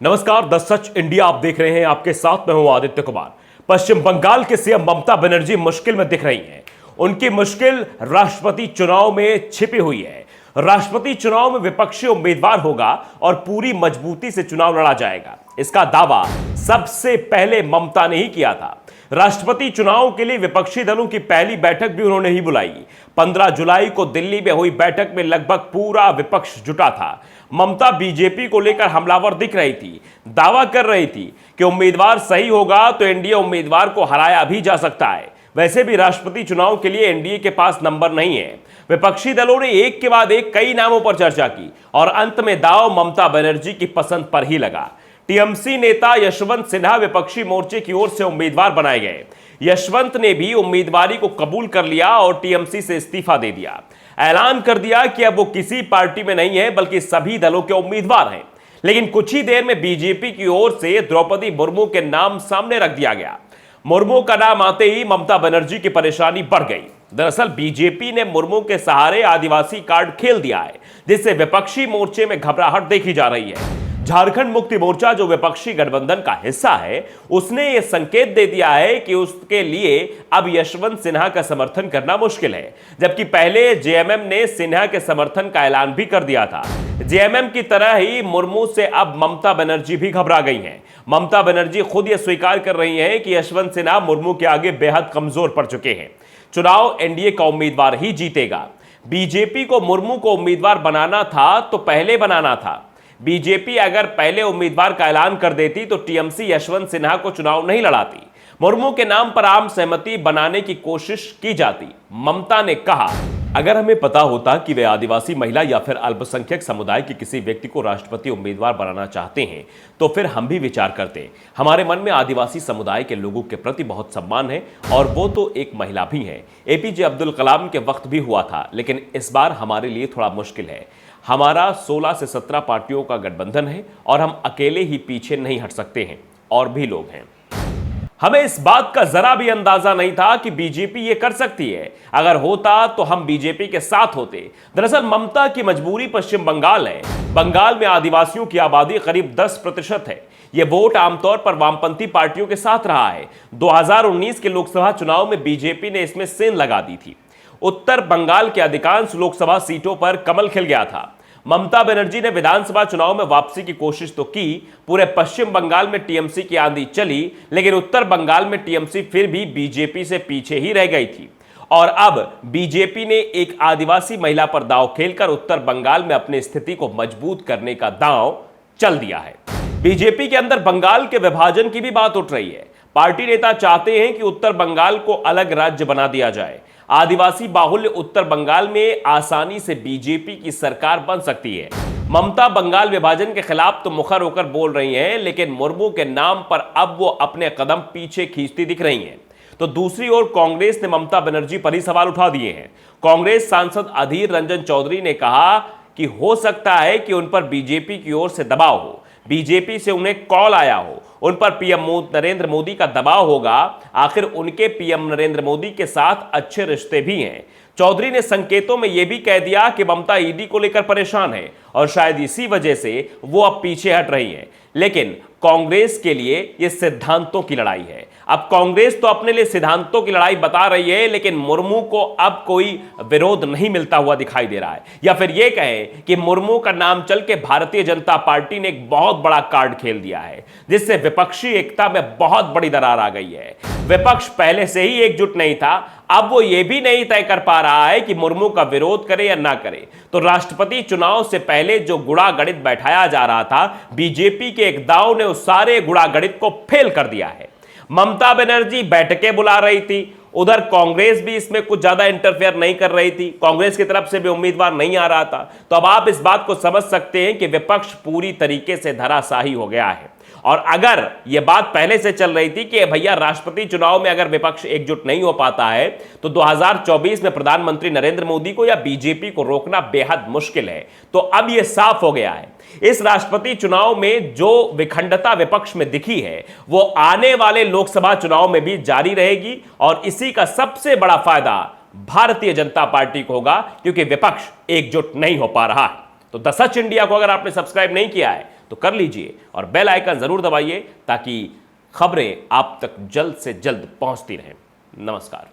नमस्कार, the such India आप देख रहे हैं। आपके साथ मैं हूं आदित्य कुमार। पश्चिम बंगाल के सीएम ममता बनर्जी मुश्किल में दिख रही हैं। उनकी मुश्किल राष्ट्रपति चुनाव में छिपी हुई है। राष्ट्रपति चुनाव में विपक्षी उम्मीदवार होगा और पूरी मजबूती से चुनाव लड़ा जाएगा, इसका दावा सबसे पहले ममता ने ही किया था। राष्ट्रपति चुनाव के लिए विपक्षी दलों की पहली बैठक भी उन्होंने ही बुलाई। 15 जुलाई को दिल्ली में हुई बैठक में लगभग पूरा विपक्ष जुटा था। ममता बीजेपी को लेकर हमलावर दिख रही थी, दावा कर रही थी कि उम्मीदवार सही होगा तो एनडीए उम्मीदवार को हराया भी जा सकता है। वैसे भी राष्ट्रपति चुनाव के लिए एनडीए के पास नंबर नहीं है। विपक्षी दलों ने एक के बाद एक कई नामों पर चर्चा की और अंत में दांव ममता बनर्जी की पसंद पर ही लगा। टीएमसी नेता यशवंत सिन्हा विपक्षी मोर्चे की ओर से उम्मीदवार बनाए गए। यशवंत ने भी उम्मीदवारी को कबूल कर लिया और टीएमसी से इस्तीफा दे दिया। ऐलान कर दिया कि अब वो किसी पार्टी में नहीं है बल्कि सभी दलों के उम्मीदवार हैं। लेकिन कुछ ही देर में बीजेपी की ओर से द्रौपदी मुर्मू के नाम सामने रख दिया गया। मुर्मू का नाम आते ही ममता बनर्जी की परेशानी बढ़ गई। दरअसल बीजेपी ने मुर्मू के सहारे आदिवासी कार्ड खेल दिया है, जिससे विपक्षी मोर्चे में घबराहट देखी जा रही है। झारखंड मुक्ति मोर्चा, जो विपक्षी गठबंधन का हिस्सा है, उसने यह संकेत दे दिया है कि उसके लिए अब यशवंत सिन्हा का समर्थन करना मुश्किल है, जबकि पहले जेएमएम ने सिन्हा के समर्थन का ऐलान भी कर दिया था। जेएमएम की तरह ही मुर्मू से अब ममता बनर्जी भी घबरा गई हैं। ममता बनर्जी खुद यह स्वीकार कर रही हैं कि यशवंत सिन्हा मुर्मू के आगे बेहद कमजोर पड़ चुके हैं। चुनाव एनडीए का उम्मीदवार ही जीतेगा। बीजेपी को मुर्मू को उम्मीदवार बनाना था तो पहले बनाना था। बीजेपी अगर पहले उम्मीदवार का ऐलान कर देती तो टीएमसी यशवंत सिन्हा को चुनाव नहीं लड़ाती। मुर्मू के नाम पर आम सहमति बनाने की कोशिश की जाती। ममता ने कहा, अगर हमें पता होता कि वे आदिवासी महिला या फिर अल्पसंख्यक समुदाय के किसी व्यक्ति को राष्ट्रपति उम्मीदवार बनाना चाहते हैं तो फिर हम भी विचार करते। हमारे मन में आदिवासी समुदाय के लोगों के प्रति बहुत सम्मान है और वो तो एक महिला भी है। एपीजे अब्दुल कलाम के वक्त भी हुआ था, लेकिन इस बार हमारे लिए थोड़ा मुश्किल है। हमारा 16 से 17 पार्टियों का गठबंधन है और हम अकेले ही पीछे नहीं हट सकते हैं, और भी लोग हैं। हमें इस बात का जरा भी अंदाजा नहीं था कि बीजेपी ये कर सकती है। अगर होता तो हम बीजेपी के साथ होते। दरअसल ममता की मजबूरी पश्चिम बंगाल है। बंगाल में आदिवासियों की आबादी करीब 10% है। यह वोट आमतौर पर वामपंथी पार्टियों के साथ रहा है। 2019 के लोकसभा चुनाव में बीजेपी ने इसमें सेंध लगा दी थी। उत्तर बंगाल के अधिकांश लोकसभा सीटों पर कमल खिल गया था। ममता बनर्जी ने विधानसभा चुनाव में वापसी की कोशिश तो की। पूरे पश्चिम बंगाल में टीएमसी की आंधी चली, लेकिन उत्तर बंगाल में टीएमसी फिर भी बीजेपी से पीछे ही रह गई थी। और अब बीजेपी ने एक आदिवासी महिला पर दांव खेलकर उत्तर बंगाल में अपनी स्थिति को मजबूत करने का दांव चल दिया है। बीजेपी के अंदर बंगाल के विभाजन की भी बात उठ रही है। पार्टी नेता चाहते हैं कि उत्तर बंगाल को अलग राज्य बना दिया जाए। आदिवासी बाहुल्य उत्तर बंगाल में आसानी से बीजेपी की सरकार बन सकती है। ममता बंगाल विभाजन के खिलाफ तो मुखर होकर बोल रही हैं, लेकिन मुर्मू के नाम पर अब वो अपने कदम पीछे खींचती दिख रही हैं। तो दूसरी ओर कांग्रेस ने ममता बनर्जी पर ही सवाल उठा दिए हैं। कांग्रेस सांसद अधीर रंजन चौधरी ने कहा कि हो सकता है कि उन पर बीजेपी की ओर से दबाव हो, बीजेपी से उन्हें कॉल आया हो, उन पर पीएम नरेंद्र मोदी का दबाव होगा। आखिर उनके पीएम नरेंद्र मोदी के साथ अच्छे रिश्ते भी हैं। चौधरी ने संकेतों में यह भी कह दिया कि ममता ईडी को लेकर परेशान है और शायद इसी वजह से वो अब पीछे हट रही हैं। लेकिन कांग्रेस के लिए यह सिद्धांतों की लड़ाई है। अब कांग्रेस तो अपने लिए सिद्धांतों की लड़ाई बता रही है, लेकिन मुर्मू को अब कोई विरोध नहीं मिलता हुआ दिखाई दे रहा है। या फिर यह कहें कि मुर्मू का नाम चल के भारतीय जनता पार्टी ने एक बहुत बड़ा कार्ड खेल दिया है, जिससे विपक्षी एकता में बहुत बड़ी दरार आ गई है। विपक्ष पहले से ही एकजुट नहीं था, अब वो ये भी नहीं तय कर पा रहा है कि मुर्मू का विरोध करे या ना करे। तो राष्ट्रपति चुनाव से पहले जो गुणा गणित बैठाया जा रहा था, बीजेपी के एक दांव ने उस सारे गुणा गणित को फेल कर दिया है। ममता बनर्जी बैठकें बुला रही थी, उधर कांग्रेस भी इसमें कुछ ज्यादा इंटरफेयर नहीं कर रही थी। कांग्रेस की तरफ से भी उम्मीदवार नहीं आ रहा था। तो अब आप इस बात को समझ सकते हैं कि विपक्ष पूरी तरीके से धराशायी हो गया है। और अगर यह बात पहले से चल रही थी कि भैया राष्ट्रपति चुनाव में अगर विपक्ष एकजुट नहीं हो पाता है तो 2024 में प्रधानमंत्री नरेंद्र मोदी को या बीजेपी को रोकना बेहद मुश्किल है, तो अब यह साफ हो गया है। इस राष्ट्रपति चुनाव में जो विखंडता विपक्ष में दिखी है वो आने वाले लोकसभा चुनाव में भी जारी रहेगी और इसी का सबसे बड़ा फायदा भारतीय जनता पार्टी को होगा, क्योंकि विपक्ष एकजुट नहीं हो पा रहा है। तो द सच इंडिया को अगर आपने सब्सक्राइब नहीं किया है तो कर लीजिए और बेल आइकन जरूर दबाइए ताकि खबरें आप तक जल्द से जल्द पहुंचती रहें। नमस्कार।